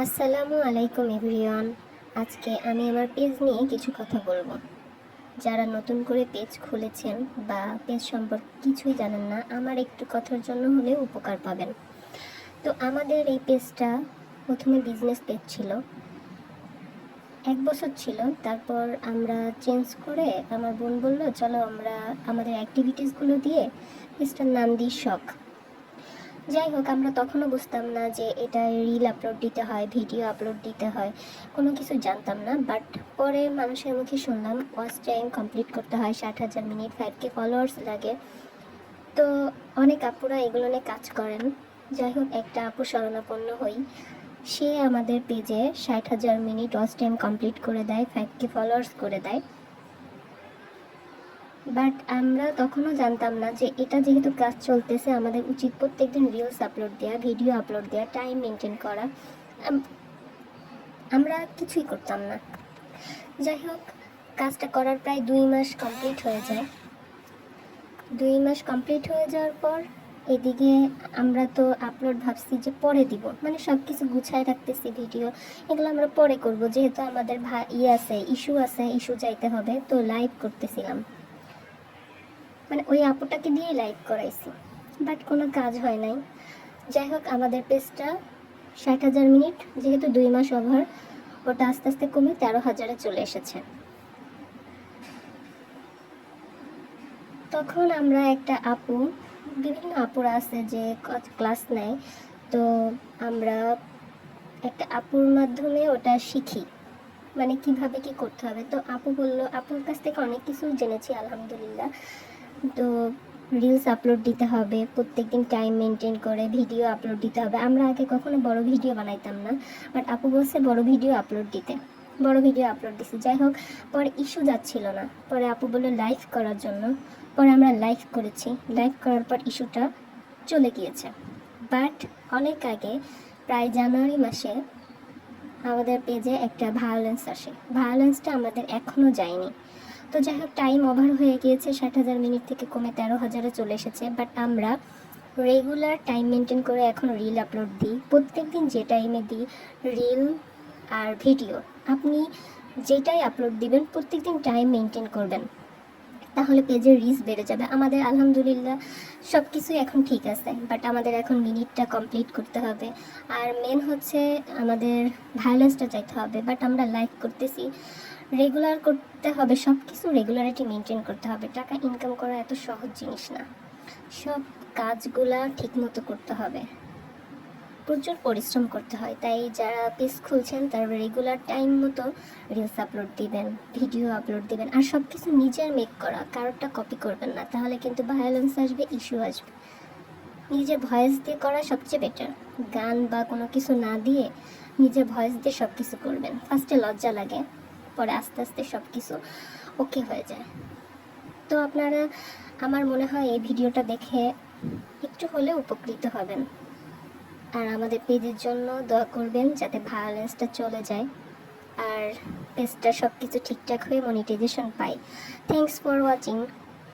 আসসালামু আলাইকুম এভরিওয়ান। আজকে আমি আমার পেজ নিয়ে কিছু কথা বলবো। যারা নতুন করে পেজ খুলেছেন বা পেজ সম্পর্কে কিছুই জানেন না, আমার একটু কথার জন্য হলেও উপকার পাবেন। তো আমাদের এই পেজটা প্রথমে বিজনেস পেজ ছিল, 1 বছর ছিল। তারপর আমরা চেঞ্জ করে আমার বোন বলল, চলো আমরা আমাদের অ্যাক্টিভিটিসগুলো দিয়ে পেজটার নাম দিই শখ। যাই হোক, আমরা তখনও বুঝতাম না যে এটা রিল আপলোড দিতে হয়, ভিডিও আপলোড দিতে হয়, কোনো কিছু জানতাম না। বাট পরে মানুষের মুখে শুনলাম ওয়াচ টাইম কমপ্লিট করতে হয় 60,000 মিনিট, 5K ফলোয়ার্স লাগে। তো অনেক আপুরা এগুলো নিয়ে কাজ করেন। যাই হোক, একটা আপু শরণাপন্ন হই, সে আমাদের পেজে 60,000 মিনিট ওয়াচ টাইম কমপ্লিট করে দেয়, 5K ফলোয়ার্স করে দেয়। বাট আমরা তখনও জানতাম না যে এটা যেহেতু কাজ চলতেছে, আমাদের উচিত প্রত্যেকদিন রিলস আপলোড দেওয়া, ভিডিও আপলোড দেওয়া, টাইম মেনটেন করা। আমরা কিছুই করতাম না। যাই হোক, কাজটা করার প্রায় 2 মাস কমপ্লিট হয়ে যায়। 2 মাস কমপ্লিট হয়ে যাওয়ার পর এদিকে আমরা তো আপলোড ভাবছি যে পরে দিব, মানে সব কিছু গুছায় রাখতেছি, ভিডিও এগুলো আমরা পরে করব, যেহেতু আমাদের আছে, ইস্যু যাইতে হবে, তো লাইভ করতেছিলাম, মানে ওই আপুটাকে দিয়ে লাইভ করাইছি। বাট কোনো কাজ হয় নাই। যাই হোক, আমাদের পেজটা 60,000 মিনিট যেহেতু 2 মাস ওভার, ওটা আস্তে আস্তে কমে 13,000-এ চলে এসেছে। তখন আমরা একটা আপু, বিভিন্ন আপুরা আছে যে ক্লাস নেয়, তো আমরা একটা আপুর মাধ্যমে ওটা শিখি, মানে কিভাবে কি করতে হবে। তো আপু বললো, আপুর কাছ থেকে অনেক কিছু জেনেছি আলহামদুলিল্লাহ। তো রিলস আপলোড দিতে হবে, প্রত্যেকদিন টাইম মেনটেন করে ভিডিও আপলোড দিতে হবে। আমরা আগে কখনো বড় ভিডিও বানাইতাম না, বাট আপু বলছে বড় ভিডিও আপলোড দিতে, বড় ভিডিও আপলোড দিছি। যাই হোক, পরে ইস্যু যাচ্ছিল না, পরে আপু বললো লাইভ করার জন্য। পরে আমরা লাইভ করেছি, লাইভ করার পর ইস্যুটা চলে গিয়েছে। বাট অনেক আগে, প্রায় জানুয়ারি মাসে আমাদের পেজে একটা ভায়োলেন্স আসে, ভায়োলেন্সটা আমাদের এখনও যায়নি। তো যাই হোক, টাইম ওভার হয়ে গিয়েছে, 60,000 মিনিট থেকে কমে 13,000-এ চলে এসেছে। বাট আমরা রেগুলার টাইম মেনটেন করে এখন রিল আপলোড দিই, প্রত্যেক দিন যে টাইমে দিই রিল আর ভিডিও। আপনি যেটাই আপলোড দিবেন প্রত্যেক দিন টাইম মেনটেন করবেন, তাহলে পেজের রিচ বেড়ে যাবে। আমাদের আলহামদুলিল্লাহ সব কিছুই এখন ঠিক আছে, বাট আমাদের এখন মিনিটটা কমপ্লিট করতে হবে। আর মেন হচ্ছে আমাদের ভায়োলেন্সটা চাইতে হবে। বাট আমরা লাইভ করতেছি, রেগুলার করতে হবে, সব কিছু রেগুলারিটি মেনটেন করতে হবে। টাকা ইনকাম করা এত সহজ জিনিস না, সব কাজগুলা ঠিকমতো করতে হবে, প্রচুর পরিশ্রম করতে হয়। তাই যারা পেজ খুলছেন তারা রেগুলার টাইম মতো রিলস আপলোড দিবেন, ভিডিও আপলোড দিবেন, আর সব কিছু নিজের মেক করা, কারোরটা কপি করবেন না, তাহলে কিন্তু ভায়োলেন্স আসবে, ইস্যু আসবে। নিজের ভয়েস দিয়ে করা সবচেয়ে বেটার, গান বা কোনো কিছু না দিয়ে নিজের ভয়েস দিয়ে সব কিছু করবেন। ফার্স্টে লজ্জা লাগে, পরে আস্তে আস্তে সব কিছু ওকে হয়ে যায়। তো আপনারা, আমার মনে হয় এই ভিডিওটা দেখে একটু হলেও উপকৃত হবেন। আর আমাদের পেজের জন্য দোয়া করবেন যাতে ভায়োলেন্সটা চলে যায় আর পেজটা সব কিছু ঠিকঠাক হয়ে মনিটাইজেশন পায়। Thanks for watching.